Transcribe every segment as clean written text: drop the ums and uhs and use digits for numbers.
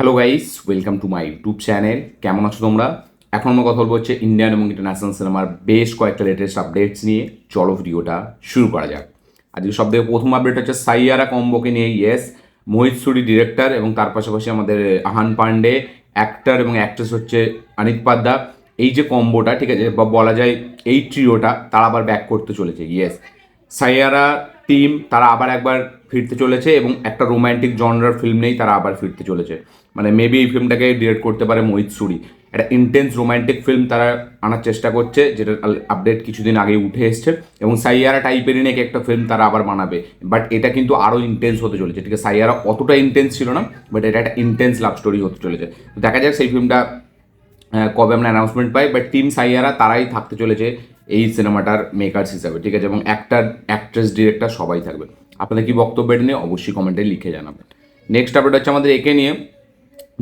Hello guys, welcome to my YouTube channel. কেমন আছো তোমরা? এখন আমরা কথা বলবো হচ্ছে ইন্ডিয়ান এবং ইন্টারন্যাশনাল সিনেমার বেশ কয়েকটা লেটেস্ট আপডেটস নিয়ে। চলো ভিডিওটা শুরু করা যাক। আজকে সব থেকে প্রথম আপডেট হচ্ছে সাইয়ারা কম্বোকে নিয়ে। ইয়েস, মোহিত সুরি ডিরেক্টর এবং তার পাশাপাশি আমাদের আহান পান্ডে অ্যাক্টর এবং অ্যাক্ট্রেস হচ্ছে অনিত পাদ্দা। এই যে কম্বোটা, ঠিক আছে, বা বলা যায় এই ট্রিওটা, তারা আবার ব্যাক করতে চলেছে। ইয়েস, সাইয়ারা টিম তারা আবার একবার ফিরতে চলেছে এবং একটা রোম্যান্টিক জনরার ফিল্ম নেই, তারা আবার ফিরতে চলেছে। মানে মেবি এই ফিল্মটাকে ডিরেক্ট করতে পারে মোহিত সুরি। একটা ইন্টেন্স রোম্যান্টিক ফিল্ম তারা আনার চেষ্টা করছে, যেটার আপডেট কিছুদিন আগে উঠে এসছে। এবং সাইয়ারা টাইপেরই নাকি একটা ফিল্ম তারা আবার বানাবে, বাট এটা কিন্তু আরও ইন্টেন্স হতে চলেছে। ঠিক আছে, সাইয়ারা অতটা ইন্টেন্স ছিল না, বাট এটা একটা ইন্টেন্স লাভ স্টোরি হতে চলেছে। তো দেখা যাক সেই ফিল্মটা কবে আমরা announcement pi. But team Saiyaara তারাই থাকতে চলেছে এই সিনেমাটার মেকার্স হিসাবে, ঠিক আছে, এবং অ্যাক্টার অ্যাক্ট্রেস ডিরেক্টর সবাই থাকবে। আপনাদের কি বক্তব্য এটা নিয়ে অবশ্যই কমেন্টে লিখে জানাবেন। নেক্সট আপডেট হচ্ছে আমাদের একে নিয়ে,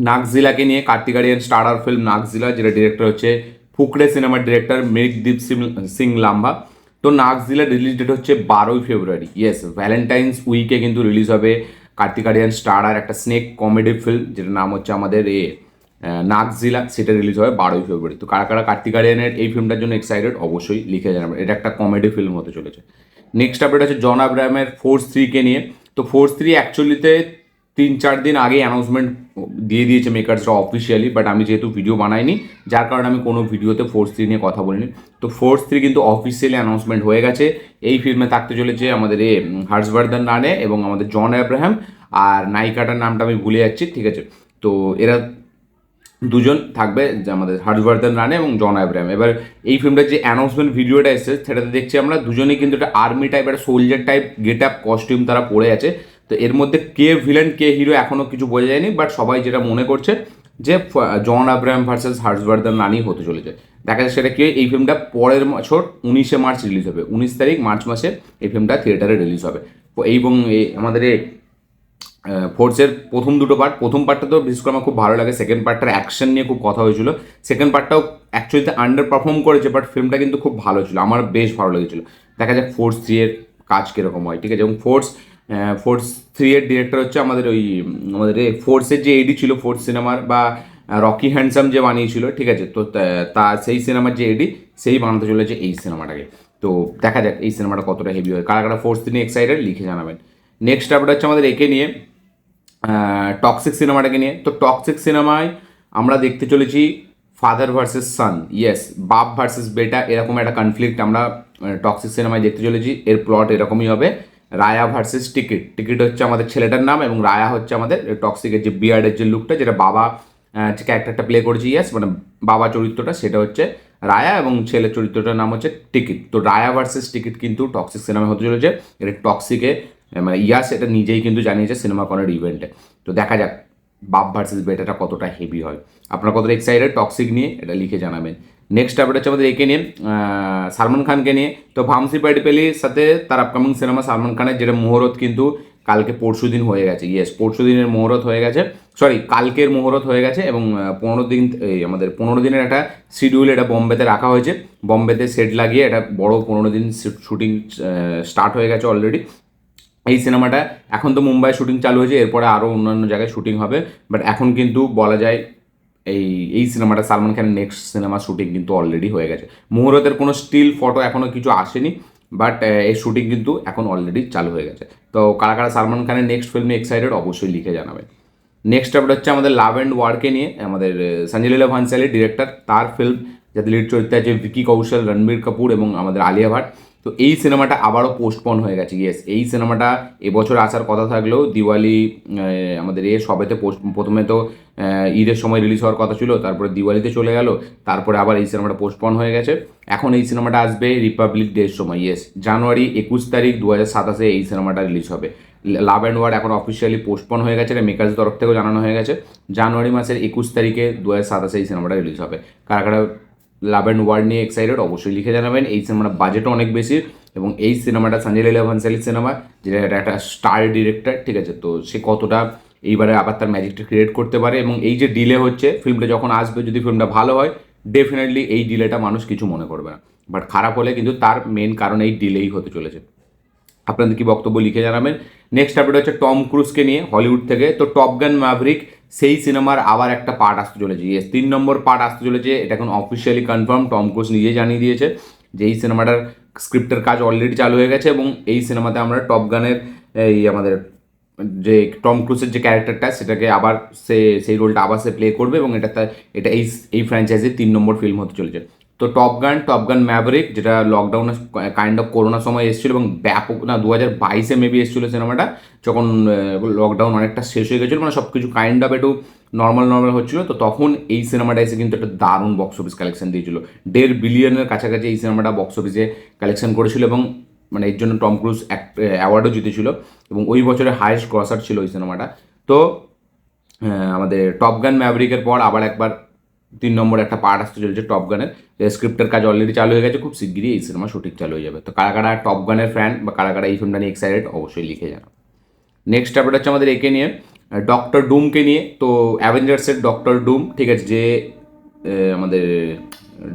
নাগজিলাকে নিয়ে। কার্তিক আরিয়ান স্টারার ফিল্ম নাগজিলা, যেটা ডিরেক্টর হচ্ছে ফুকড়ে সিনেমার ডিরেক্টর মৃগদীপ সিং লাম্বা। তো নাগজিলা রিলিজ ডেট হচ্ছে 12ই ফেব্রুয়ারি। ইয়েস, ভ্যালেন্টাইন্স উইকে কিন্তু রিলিজ হবে কার্তিক আরিয়ান স্টারার একটা স্নেক কমেডি ফিল্ম, যেটার নাম হচ্ছে আমাদের নাগজিলা। সেটা রিলিজ হবে 12ই ফেব্রুয়ারি। তো কারা কারা কার্তিক আরিয়ানের এই ফিল্মটার জন্য এক্সাইটেড অবশ্যই লিখে জানাবেন। এটা একটা কমেডি ফিল্ম হতে চলেছে। নেক্সট আপডেট হচ্ছে জন আব্রাহামের ফোর্স 3কে নিয়ে। তো ফোর্স 3 অ্যাকচুয়ালিতে 3-4 দিন আগে অ্যানাউন্সমেন্ট দিয়ে দিয়েছে মেকার্সরা অফিসিয়ালি, বাট আমি যেহেতু ভিডিও বানাইনি, যার কারণে আমি কোনো ভিডিওতে ফোর্স 3 নিয়ে কথা বলিনি। তো ফোর্স 3 কিন্তু অফিসিয়ালি অ্যানাউন্সমেন্ট হয়ে গেছে। এই ফিল্মে থাকতে চলেছে আমাদের হর্ষবর্ধন রানে এবং আমাদের জন আব্রাহাম, আর নায়িকাটার নামটা আমি ভুলে যাচ্ছি, ঠিক আছে। তো এরা দুজন থাকবে, যে আমাদের হর্ষবর্ধন রানে এবং জন আব্রাহাম। এবার এই ফিল্মটার যে অ্যানাউন্সমেন্ট ভিডিওটা এসেছে, সেটাতে দেখছি আমরা দুজনেই কিন্তু একটা আর্মি টাইপ, একটা soldier type get up costume তারা পরে আছে। তো এর মধ্যে কে ভিলেন কে হিরো এখনও কিছু বোঝা যায়নি, বাট সবাই যেটা মনে করছে যে জন আব্রাহাম ভার্সেস হর্ষবর্ধন রানি হতে চলেছে। দেখা যাচ্ছে সেটা কি হয়। এই ফিল্মটা পরের বছর 19শে মার্চ রিলিজ হবে। 19 তারিখ মার্চ মাসে এই ফিল্মটা থিয়েটারে রিলিজ হবে। এবং আমাদের ফোর্সের প্রথম দুটো পার্ট, প্রথম পার্টটা তো বিশেষ করে আমার খুব ভালো লাগে। সেকেন্ড পার্টটার অ্যাকশন নিয়ে খুব কথা হয়েছিল। সেকেন্ড পার্টটাও অ্যাকচুয়ালিতে আন্ডার পারফর্ম করেছে, বাট ফিল্মটা কিন্তু খুব ভালো ছিল, আমার বেশ ভালো লেগেছিলো। দেখা যাক ফোর্স 3 এর কাজ কীরকম হয়, ঠিক আছে। এবং ফোর্স 3 এর ডিরেক্টর হচ্ছে আমাদের আমাদের ফোর্সের যে এডি ছিল ফোর্স সিনেমার, বা রকি হ্যান্ডসাম যে বানিয়েছিল, ঠিক আছে। তো তা সেই সিনেমার যে এডি, সেই বানাতে চলেছে এই সিনেমাটাকে। তো দেখা যাক এই সিনেমাটা কতটা হেভি হয়। কারা কারা ফোর্স 3 নিয়ে এক্সাইটেড লিখে জানাবেন। নেক্সট আপডেট হচ্ছে আমাদের একে নিয়ে, টক্সিক সিনেমাটাকে নিয়ে। তো টক্সিক সিনেমায় আমরা দেখতে চলেছি ফাদার ভার্সেস সান। ইয়েস, বাপ ভার্সেস বেটা, এরকম একটা কনফ্লিক্ট আমরা টক্সিক সিনেমায় দেখতে চলেছি। এর প্লট এরকমই হবে, রায়া ভার্সেস টিকিট। টিকিট হচ্ছে আমাদের ছেলেটার নাম এবং রায়া হচ্ছে আমাদের টক্সিকের যে বিয়ার্ডের যে লুকটা, যেটা বাবা যে ক্যারেক্টারটা প্লে করেছে। ইয়েস, মানে বাবা চরিত্রটা সেটা হচ্ছে রায়া এবং ছেলের চরিত্রটার নাম হচ্ছে টিকিট। তো রায়া ভার্সেস টিকিট কিন্তু টক্সিক সিনেমা হতে চলেছে। এটা টক্সিকে মানে ইয়াস এটা নিজেই কিন্তু জানিয়েছে সিনেমা কনের ইভেন্টে। তো দেখা যাক বাপ ভার্সেস বেটাটা কতটা হেভি হয়। আপনারা কতটা এক্সাইটেড টক্সিক নিয়ে এটা লিখে জানাবেন। নেক্সট আপডেট হচ্ছে আমাদের একে নিয়ে, সালমান খানকে নিয়ে। তো ভামসি পাটিপেলির সাথে তার আপকামিং সিনেমা সালমান খানের, যেটা মুহূর্ত কিন্তু কালকে পরশু দিন হয়ে গেছে। ইয়েস, পরশু দিনের মুহূর্ত হয়ে গেছে, সরি কালকের মুহূর্ত হয়ে গেছে। এবং 15 দিন, আমাদের 15 দিনের একটা শিডিউল এটা বোম্বেতে রাখা হয়েছে। বোম্বেতে সেট লাগিয়ে একটা বড় 15 দিন শুটিং স্টার্ট হয়ে গেছে অলরেডি। এই সিনেমাটা এখন তো মুম্বাই শুটিং চালু হয়েছে, এরপরে আরও অন্যান্য জায়গায় শুটিং হবে। বাট এখন কিন্তু বলা যায় এই এই সিনেমাটা সালমান খানের নেক্সট সিনেমা শুটিং কিন্তু অলরেডি হয়ে গেছে। মুহূর্তের কোনো স্টিল ফটো এখনও কিছু আসেনি, বাট এই শুটিং কিন্তু এখন অলরেডি চালু হয়ে গেছে। তো কারা কারা সালমান খানের নেক্সট ফিল্মে এক্সাইটেড অবশ্যই লিখে জানাবে। নেক্সট আপডেট হচ্ছে আমাদের লাভ অ্যান্ড ওয়ারকে নিয়ে। আমাদের সঞ্জয় লীলা ভানসালি ডিরেক্টর, তার ফিল্ম, যাতে লিড চরিত্রে আছে ভিকি কৌশল, রণবীর কাপুর এবং আমাদের আলিয়া ভাট। তো এই সিনেমাটা আবারও পোস্টপন হয়ে গেছে। ইয়েস, এই সিনেমাটা এবছর আসার কথা থাকলেও দিওয়ালি আমাদের সবেতে প্রথমে তো ঈদের সময় রিলিজ হওয়ার কথা ছিল, তারপরে দিওয়ালিতে চলে গেল, তারপরে আবার এই সিনেমাটা পোস্টপন হয়ে গেছে। এখন এই সিনেমাটা আসবে রিপাবলিক ডের সময়। ইয়েস, জানুয়ারি 21 তারিখ 2027 এই সিনেমাটা রিলিজ হবে। লাভ অ্যান্ড ওয়ার এখন অফিসিয়ালি পোস্টপন হয়ে গেছে, এটা মেকার্স তরফ থেকেও জানানো হয়ে গেছে। জানুয়ারি মাসের 21 তারিখে 2027 এই সিনেমাটা রিলিজ হবে। কারা কারা লাভ অ্যান্ড ওয়ার নিয়ে এক্সাইটেড অবশ্যই লিখে জানাবেন। এই সিনেমাটা বাজেটও অনেক বেশি এবং এই সিনেমাটা সঞ্জয় লীলা ভানসালির সিনেমা, যেটা একটা স্টার ডিরেক্টর, ঠিক আছে। তো সে কতটা এইবারে আবার তার ম্যাজিকটা ক্রিয়েট করতে পারে। এবং এই যে ডিলে হচ্ছে ফিল্মটা যখন আসবে, যদি ফিল্মটা ভালো হয় ডেফিনেটলি এই ডিলেটা মানুষ কিছু মনে করবে না, বাট খারাপ হলে কিন্তু তার মেন কারণ এই ডিলেই হতে চলেছে। আপনাদের কি বক্তব্য লিখে জানাবেন। নেক্সট আপডেট হচ্ছে টম ক্রুজকে নিয়ে হলিউড থেকে। তো টপ গান ম্যাভরিক সেই সিনেমার আবার একটা পার্ট আসতে চলেছে। ইয়েস, 3 নম্বর পার্ট আসতে চলেছে, এটা এখন অফিসিয়ালি কনফার্ম। টম ক্রুজ নিজেই জানিয়ে দিয়েছে যে এই সিনেমাটার স্ক্রিপ্টের কাজ অলরেডি চালু হয়ে গেছে এবং এই সিনেমাতে আমরা টপ গানের এই আমাদের যে টম ক্রুজের যে ক্যারেক্টারটা সেটাকে আবার সেই রোলটা আবার সে প্লে করবে এবং এটা এই ফ্র্যাঞ্চাইজির 3 নম্বর ফিল্ম হতে চলেছে। তো টপ গান ম্যাভরিক, যেটা লকডাউনে কাইন্ড অফ করোনার সময় এসেছিলো এবং ব্যাপক না 2022-এ মেবি এসেছিলো সিনেমাটা, যখন লকডাউন অনেকটা শেষ হয়ে গেছিলো, মানে সব কিছু কাইন্ড অফ একটু নর্মাল হচ্ছিলো। তো তখন এই সিনেমাটা এসে কিন্তু একটা দারুণ বক্স অফিস কালেকশন দিয়েছিল, 1.5 বিলিয়নের কাছাকাছি এই সিনেমাটা বক্স অফিসে কালেকশন করেছিল এবং মানে এর জন্য টম ক্রুজ অ্যাওয়ার্ডও জিতেছিল এবং ওই বছরের হায়েস্ট ক্রসার ছিল ওই সিনেমাটা। তো আমাদের টপ গান ম্যাভরিকের পর আবার একবার 3 নম্বর একটা পার্ট আসতে চলেছে টপ গানের। স্ক্রিপ্টের কাজ অলরেডি চালু হয়ে গেছে, খুব শিগগিরই এই সিনেমা শুটিং চালু হয়ে যাবে। তো কারা কারা টপ গানের ফ্যান বা কারা কারা এই ফিল্মটা নিয়ে এক্সাইটেড অবশ্যই লিখে জানাও। নেক্সট আপডেট হচ্ছে আমাদের একে নিয়ে, ডক্টর ডুমকে নিয়ে। তো অ্যাভেঞ্জার্সের ডক্টর ডুম, ঠিক আছে, যে আমাদের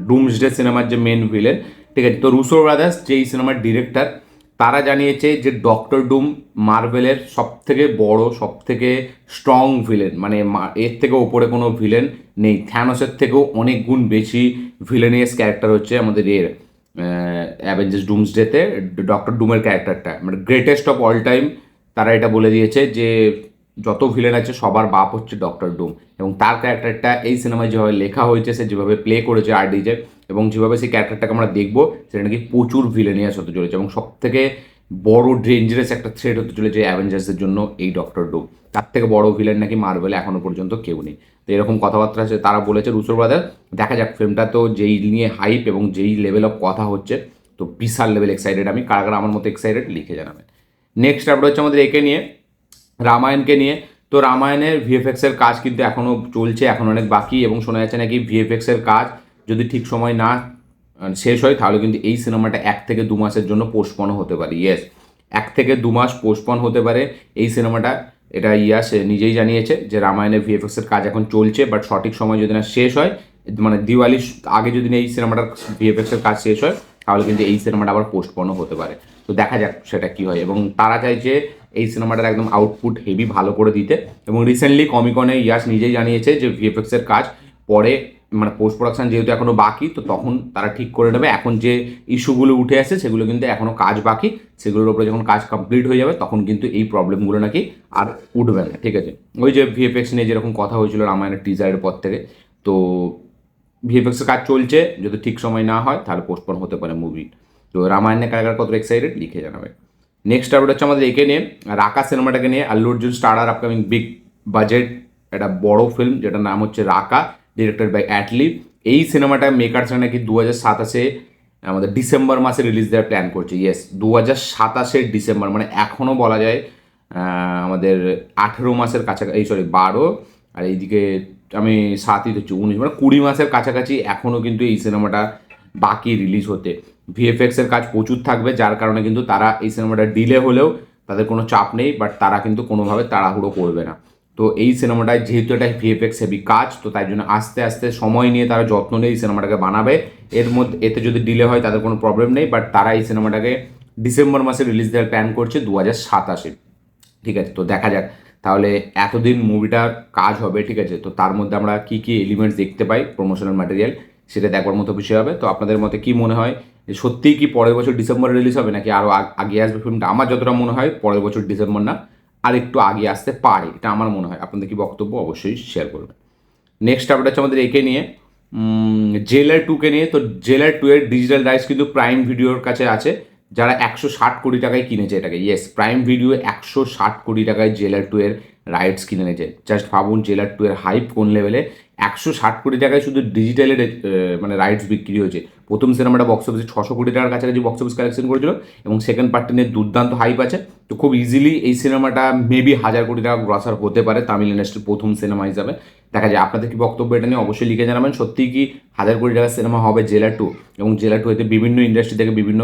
ডুমসডে সিনেমার যে মেন ভিলেন, ঠিক আছে। তো রুসো ব্রাদার্স যে এই সিনেমার ডিরেক্টর, তারা জানিয়েছে যে ডক্টর ডুম মার্ভেলের সব থেকে বড়, সব থেকে স্ট্রং ভিলেন, মানে এর থেকে ওপরে কোনো ভিলেন নেই। থ্যানোসের থেকেও অনেক গুণ বেশি ভিলেনিয়াস ক্যারেক্টার হচ্ছে আমাদের এর অ্যাভেঞ্জার্স ডুমসডেতে ডক্টর ডুমের ক্যারেক্টারটা, মানে গ্রেটেস্ট অফ অল টাইম। তারা এটা বলে দিয়েছে যে যত ভিলেন আছে সবার বাপ হচ্ছে ডক্টর ডুম এবং তার ক্যারেক্টারটা এই সিনেমায় যেভাবে লেখা হয়েছে, সে যেভাবে প্লে করেছে আরডিজে এবং যেভাবে সেই ক্যারেক্টারটাকে আমরা দেখবো, সেটা নাকি প্রচুর ভিলেনিয়াস হতে চলেছে এবং সব থেকে বড় ডেঞ্জারাস একটা থ্রেট হতে চলেছে অ্যাভেঞ্জার্সের জন্য এই ডক্টর ডুম। তার থেকে বড় ভিলেন নাকি মার্ভেলে এখনো পর্যন্ত কেউ নেই। তো এরকম কথাবার্তা আছে, তারা বলেছে রুসো ব্রাদার। দেখা যাক, ফিল্মটা তো যেই নিয়ে হাইপ এবং যেই লেভেল অফ কথা হচ্ছে, তো বিশাল লেভেল এক্সাইটেড আমি। কারা কারা আমার মতো এক্সাইটেড লিখে জানাবেন। নেক্সট আপডেট হচ্ছে আমাদের একে নিয়ে, রামায়ণকে নিয়ে। তো রামায়ণের ভিএফএক্সের কাজ কিন্তু এখনও চলছে, এখন অনেক বাকি এবং শোনা যাচ্ছে নাকি ভিএফএক্সের কাজ যদি ঠিক সময় না শেষ হয় তাহলে কিন্তু এই সিনেমাটা 1 থেকে 2 মাসের জন্য পোস্টপন হতে পারে। ইয়েস, 1 থেকে 2 মাস পোস্টপন হতে পারে এই সিনেমাটা। এটা সে নিজেই জানিয়েছে যে রামায়ণের ভিএফএক্সের কাজ এখন চলছে, বাট সঠিক সময় যদি না শেষ হয়, মানে দিওয়ালির আগে যদি না এই সিনেমাটার ভিএফএক্সের কাজ শেষ হয়, তাহলে কিন্তু এই সিনেমাটা আবার পোস্টপনও হতে পারে। তো দেখা যাক সেটা কী হয় এবং তারা চাইছে এই সিনেমাটার একদম আউটপুট হেভি ভালো করে দিতে। এবং রিসেন্টলি কমিকনে ইয়াস নিজেই জানিয়েছে যে ভিএফএক্সের কাজ পরে, মানে পোস্ট প্রোডাকশন যেহেতু এখনও বাকি, তো তখন তারা ঠিক করে নেবে। এখন যে ইস্যুগুলো উঠে আসে সেগুলো কিন্তু এখনও কাজ বাকি, সেগুলোর উপরে যখন কাজ কমপ্লিট হয়ে যাবে তখন কিন্তু এই প্রবলেমগুলো নাকি আর উঠবে না, ঠিক আছে। ওই যে ভিএফএক্স নিয়ে যেরকম কথা হয়েছিল রামায়ণের টিজারের পর থেকে, তো ভিএফএক্সের কাজ চলছে, যদি ঠিক সময় না হয় তাহলে পোস্টপন হতে পারে মুভি। তো রামায়ণের কারাগার কত এক্সাইটেড লিখে জানাবে। নেক্সট আপডেট হচ্ছে আমাদের একে নিয়ে, রাকা সিনেমাটাকে নিয়ে। Allu Arjun starrer upcoming big budget একটা বড় ফিল্ম যেটার নাম হচ্ছে রাকা, ডিরেক্টেড বাই অ্যাটলি। এই সিনেমাটা মেকার্সরা নাকি 2027-এ আমাদের ডিসেম্বর মাসে রিলিজ দেওয়ার প্ল্যান করছে। ইয়েস, 2027-এর ডিসেম্বর, মানে এখনও বলা যায় আমাদের 18 মাসের কাছাকাছি, 12, আর এইদিকে আমি 7ই হচ্ছে 19, মানে 20 মাসের কাছাকাছি এখনও কিন্তু এই সিনেমাটা বাকি রিলিজ হতে। ভিএফএক্সের কাজ প্রচুর থাকবে, যার কারণে কিন্তু তারা এই সিনেমাটা ডিলে হলেও তাদের কোনো চাপ নেই, বাট তারা কিন্তু কোনোভাবে তাড়াহুড়ো করবে না। তো এই সিনেমাটায় যেহেতু এটা ভিএফএক্স হেভি কাজ, তো তাই জন্য আস্তে আস্তে সময় নিয়ে তারা যত্ন নিয়ে এই সিনেমাটাকে বানাবে। এতে যদি ডিলে হয় তাদের কোনো প্রবলেম নেই, বাট তারা এই সিনেমাটাকে ডিসেম্বর মাসে রিলিজ দেওয়ার প্ল্যান করছে 2027-এ, ঠিক আছে। তো দেখা যাক তাহলে এতদিন মুভিটার কাজ হবে, ঠিক আছে। তো তার মধ্যে আমরা কী কী এলিমেন্টস দেখতে পাই প্রমোশনাল ম্যাটেরিয়াল, সেটা দেখবার মতো বিষয় হবে। তো আপনাদের মতে কী মনে হয়, যে সত্যিই কি পরের বছর ডিসেম্বরে রিলিজ হবে নাকি আরও আগে আসবে ফিল্মটা? আমার যতটা মনে হয় পরের বছর ডিসেম্বর না, আর একটু আগে আসতে পারে, এটা আমার মনে হয়। আপনাদের কি বক্তব্য অবশ্যই শেয়ার করবেন। নেক্সট আপডেট হচ্ছে আমাদের একে নিয়ে, জেলার 2কে নিয়ে। তো জেলার 2 এর ডিজিটাল রাইটস কিন্তু প্রাইম ভিডিওর কাছে আছে, যারা 160 কোটি টাকায় কিনেছে এটাকে। ইয়েস, প্রাইম ভিডিও 160 কোটি টাকায় জেলার 2 এর রাইটস কিনে নিয়েছে। জাস্ট ভাবুন জেলার 2 এর হাইপ কোন লেভেলে। 160 কোটি টাকায় শুধু ডিজিটালের মানে রাইটস বিক্রি হয়েছে। প্রথম সিনেমাটা বক্স অফিসে 600 কোটি টাকার কাছাকাছি বক্স অফিস কালেকশন করেছিল এবং সেকেন্ড পার্টটা নিয়ে দুর্দান্ত হাইপ আছে। তো খুব ইজিলি এই সিনেমাটা মেবি 1000 কোটি টাকা গ্রসার হতে পারে তামিল ইন্ডাস্ট্রির প্রথম সিনেমা হিসাবে। দেখা যায় আপনাদের কি বক্তব্য এটা নিয়ে অবশ্যই লিখে জানাবেন। সত্যিই কি 1000 কোটি টাকার সিনেমা হবে জেলার 2? এবং জেলার 2 এতে বিভিন্ন ইন্ডাস্ট্রি থেকে বিভিন্ন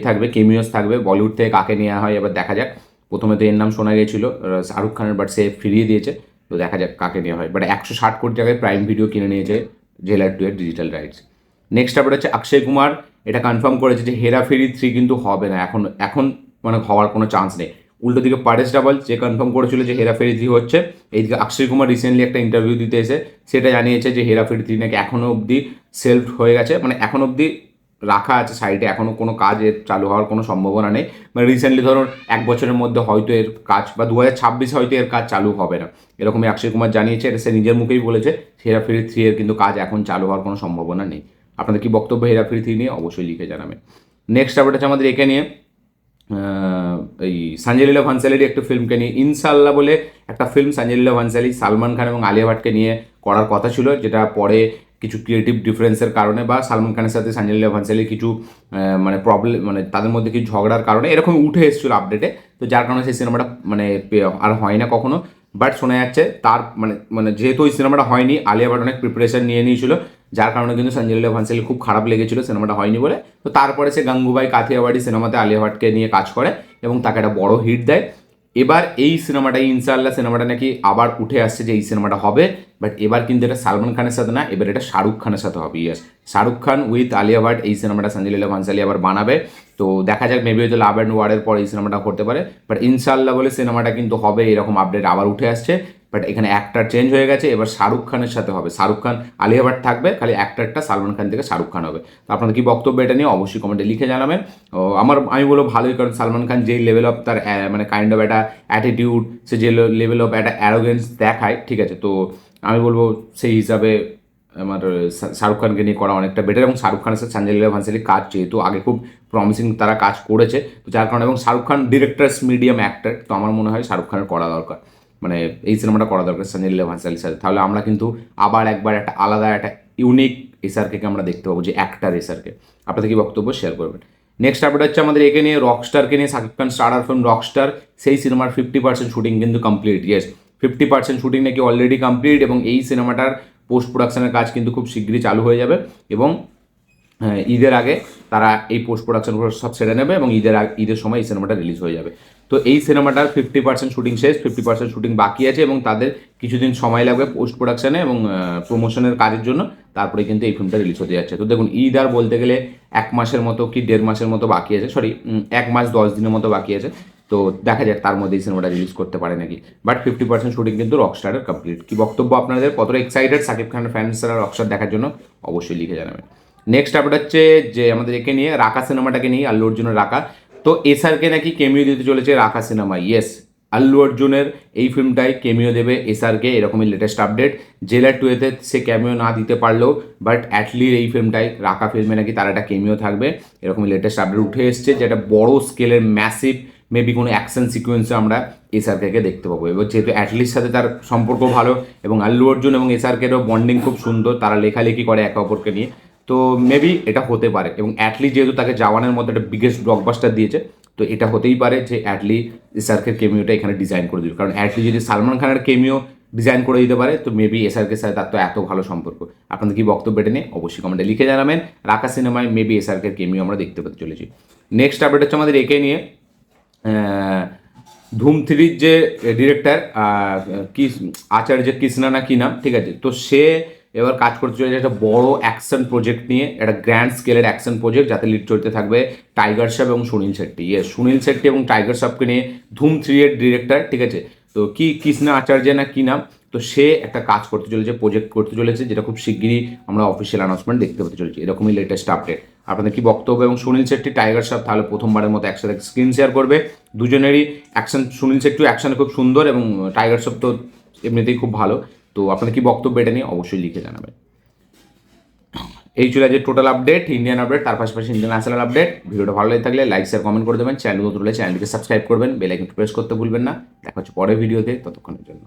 থাকবে, কেমিওস থাকবে, বলিউড থেকে কাকে নেওয়া হয় এবার দেখা যাক। প্রথমে তো এর নাম শোনা গিয়েছিল শাহরুখ খানের, বাট সে ফিরিয়ে দিয়েছে। তো দেখা যাক কাকে নেওয়া হয়, বাট 160 কোটি টাকায় প্রাইম ভিডিও কিনে নিয়েছে জেলার 2 এর ডিজিটাল রাইটস। নেক্সট আপডেট হচ্ছে অক্ষয় কুমার এটা কনফার্ম করেছে যে হেরাফেরি 3 কিন্তু হবে না, এখন মানে হওয়ার কোনো চান্স নেই। উল্টো দিকে পারেশ রাওয়াল যে কনফার্ম করেছিল যে হেরাফেরি 3 হচ্ছে, এইদিকে অক্ষয় কুমার রিসেন্টলি একটা ইন্টারভিউ দিতে এসে সেটা জানিয়েছে যে হেরাফেরি 3 নাকি এখনও অবধি সেলফ হয়ে গেছে, মানে এখন অবধি রাখা আছে সাইডে, এখনও কোনো কাজ এর চালু হওয়ার কোনো সম্ভাবনা নেই। মানে রিসেন্টলি ধরুন 1 বছরের মধ্যে হয়তো এর কাজ, বা 2026 হয়তো এর কাজ চালু হবে না, এরকমই অক্ষয় কুমার জানিয়েছে। এটা সে নিজের মুখেই বলেছে। হেরাফেরি 3 এর কিন্তু কাজ এখন চালু হওয়ার কোনো সম্ভাবনা নেই। আপনাদের কি বক্তব্য হেরাফেরি 3 নিয়ে অবশ্যই লিখে জানাবেন। নেক্সট আপডেট আছে আমাদের একে নিয়ে, এই সঞ্জয় লীলা ভান্সালির একটা ফিল্মকে নিয়ে। ইনশাল্লাহ বলে একটা ফিল্ম সঞ্জয় লীলা ভান্সালি সালমান খান এবং আলিয়া ভাটকে নিয়ে করার কথা ছিল, যেটা পরে কিছু ক্রিয়েটিভ ডিফারেন্সের কারণে বা সালমান খানের সাথে সঞ্জয় লীলা ভান্সালির কিছু মানে প্রবলেম, মানে তাদের মধ্যে কিছু ঝগড়ার কারণে এরকম উঠে এসেছিলো আপডেটে, তো যার কারণে সেই সিনেমাটা মানে আর হয় না কখনো। বাট শোনা যাচ্ছে তার মানে মানে যেহেতু ওই সিনেমাটা হয়নি, আলিয়া ভাট অনেক প্রিপারেশন নিয়ে নিয়েছিল, যার কারণে কিন্তু সঞ্জয় লীলা ভান্সালি খুব খারাপ লেগেছিল সিনেমাটা হয়নি বলে। তো তারপরে সে গাঙ্গুবাই কাথিয়াওয়াড়ি সিনেমাতে আলিয়া ভাটকে নিয়ে কাজ করে এবং তাকে একটা বড় হিট দেয়। এবার এই সিনেমাটা ইনশাআল্লাহ সিনেমাটা নাকি আবার উঠে আসছে যে এই সিনেমাটা হবে, বাট এবার কিন্তু এটা সালমান খানের সাথে না, এবার এটা শাহরুখ খানের সাথে হবে। ইয়েস, শাহরুখ খান উইথ আলিয়া ভাট এই সিনেমাটা সঞ্জয় লীলা ভান্সালি আবার বানাবে। তো দেখা যাক, মেবি হয়তো লাভ অ্যান্ড ওয়ারের পর এই সিনেমাটা করতে পারে, বাট ইনশাআল্লাহ বলে সিনেমাটা কিন্তু হবে, এরকম আপডেট আবার উঠে আসছে। বাট এখানে অ্যাক্টার চেঞ্জ হয়ে গেছে, এবার শাহরুখ খানের সাথে হবে। শাহরুখ খান আলিয়া ভাট থাকবে, খালি অ্যাক্টারটা সালমান খান থেকে শাহরুখ খান হবে। তো আপনাদের কি বক্তব্য এটা নিয়ে অবশ্যই কমেন্টে লিখে জানাবেন। আমি বলবো ভালোই, কারণ সালমান খান যেই লেভেল অফ তার মানে কাইন্ড অফ একটা অ্যাটিটিউড, সে যে লেভেল অফ একটা অ্যারোগেন্স দেখায়, ঠিক আছে, তো আমি বলবো সেই হিসাবে আমার শাহরুখ খানকে নিয়ে করা অনেকটা বেটার। এবং শাহরুখ খানের সাথে সঞ্জয় লীলা ভান্সালির কাজ যেহেতু আগে খুব প্রমিসিং তারা কাজ করেছে, তো যার কারণে, এবং Shahrukh Khan directors medium actor, তো আমার মনে হয় শাহরুখ খানের করা দরকার, মানে এই সিনেমাটা করা দরকার সঞ্জয় লীলা ভান্সালির সাথে। তাহলে আমরা কিন্তু আবার একবার একটা আলাদা একটা ইউনিক এসআরকে আমরা দেখতে পাবো, যে অ্যাক্টার এসআরকে। আপনাদের কি বক্তব্য শেয়ার করবেন। নেক্সট আপডেট হচ্ছে আমাদের একে নিয়ে, রকস্টারকে নিয়ে। Shakib Khan starrer film Rockstar, সেই সিনেমার 50% শুটিং কিন্তু কমপ্লিট। ইয়েস, 50% শুটিং নাকি অলরেডি কমপ্লিট, এবং এই সিনেমাটার পোস্ট প্রোডাকশনের কাজ কিন্তু খুব শীঘ্রই চালু হয়ে যাবে, এবং ঈদের আগে তারা এই পোস্ট প্রোডাকশন সব সেরে নেবে, এবং ঈদের সময় এই সিনেমাটা রিলিজ হয়ে যাবে। তো এই সিনেমাটার 50% শুটিং শেষ, 50% শুটিং বাকি আছে, এবং তাদের কিছুদিন সময় লাগবে পোস্ট প্রোডাকশনে এবং প্রমোশনের কাজের জন্য, তারপরে কিন্তু এই ফিল্মটা রিলিজ হতে যাচ্ছে। তো দেখুন, ঈদ আর বলতে গেলে 1 মাসের মতো কি 1.5 মাসের মতো বাকি আছে, সরি 1 মাস 10 দিনের মতো বাকি আছে। তো দেখা যাক তার মধ্যে এই সিনেমাটা রিলিজ করতে পারে নাকি। বাট 50% শুটিং কিন্তু রকস্টারের কমপ্লিট। কি বক্তব্য আপনাদের, কতটা এক্সাইটেড শাকিব খানের ফ্যান্সরা রকস্টার দেখার জন্য অবশ্যই লিখে জানাবেন। নেক্সট আপডেট হচ্ছে যে আমাদের একে নিয়ে, রাকা সিনেমাটাকে নিয়ে, আল্লু অর্জুনের রাকা। তো এসআরকে নাকি কেমিও দিতে চলেছে রাকা সিনেমা। ইয়েস, আল্লু অর্জুনের এই ফিল্মটাই কেমিও দেবে এসআরকে, এরকমই লেটেস্ট আপডেট। জেলার 2-এতে সে ক্যামিও না দিতে পারলেও, বাট অ্যাটলিস্ট এই ফিল্মটাই, রাকা ফিল্মে নাকি তার একটা কেমিও থাকবে, এরকমই লেটেস্ট আপডেট উঠে এসছে, যেটা বড় স্কেলের ম্যাসিভ মেবি কোনো অ্যাকশন সিকোয়েন্সে আমরা এসআরকে দেখতে পাবো। এবার যেহেতু অ্যাটলিস্ট সাথে তার সম্পর্ক ভালো, এবং আল্লু অর্জুন এবং এসআরকেরও বন্ডিং খুব সুন্দর, তারা লেখালেখি করে একে অপরকে নিয়ে, তো মেবি এটা হতে পারে। এবং অ্যাটলি যেহেতু তাকে জওয়ানের মধ্যে একটা বিগেস্ট ব্লকবাস্টার দিয়েছে, তো এটা হতেই পারে যে অ্যাটলি এসআরকের কেমিওটা এখানে ডিজাইন করে দিল। কারণ অ্যাটলি যদি সালমান খানের কেমিও ডিজাইন করে দিতে পারে, তো মেবি এসআরকের সাথে তার তো এত ভালো সম্পর্ক। আপনাদের কি বক্তব্য এটা নিয়ে অবশ্যই কমেন্টে লিখে জানাবেন। রাকা সিনেমায় মেবি এসআরকের কেমিও আমরা দেখতে পেতে চলেছি। নেক্সট আপডেট হচ্ছে আমাদের একে নিয়ে, ধুম 3-র যে ডিরেক্টর কি আচার্য কৃষ্ণা না কি নাম, ঠিক আছে, তো সে এবার কাজ করতে চলেছে একটা বড় অ্যাকশন প্রজেক্ট নিয়ে, একটা গ্র্যান্ড স্কেলের অ্যাকশন প্রজেক্ট, যাতে লিড চরিত্রে থাকবে টাইগার শ্রফ এবং সুনীল শেট্টি। সুনীল শেট্টি এবং টাইগার শ্রফকে নিয়ে ধুম 3-এর ডিরেক্টর, ঠিক আছে, তো কি কৃষ্ণা আচার্য না কি নাম, তো সে একটা কাজ করতে চলেছে, প্রজেক্ট করতে চলেছে, যেটা খুব শিগগিরই আমরা অফিসিয়াল অ্যানাউন্সমেন্ট দেখতে পেতে চলেছি। এরকমই লেটেস্ট আপডেট। আপনাদের কি বক্তব্য, এবং সুনীল শেট্টি টাইগার শ্রফ তাহলে প্রথমবারের মতো একসাথে স্ক্রিন শেয়ার করবে, দুজনেরই অ্যাকশন, সুনীল শেট্টিও অ্যাকশনে খুব সুন্দর, এবং টাইগার শ্রফ তো এমনিতেই খুব ভালো। তো আপনাদের কি বক্তব্য এটা নিয়ে অবশ্যই লিখে জানাবেন। এই ছিল যে টোটাল আপডেট, ইন্ডিয়ান আপডেট, তার পাশাপাশি ইন্টারন্যাশনাল আপডেট। ভিডিওটা ভালো লাগে থাকলে লাইক শেয়ার কমেন্ট করে দেবেন, চ্যানেল নতুন হলে চ্যানেলটিকে সাবস্ক্রাইব করবেন, বেল আইকন প্রেস করতে ভুলবেন না। দেখা হচ্ছে পরের ভিডিওতে, ততক্ষণের জন্য।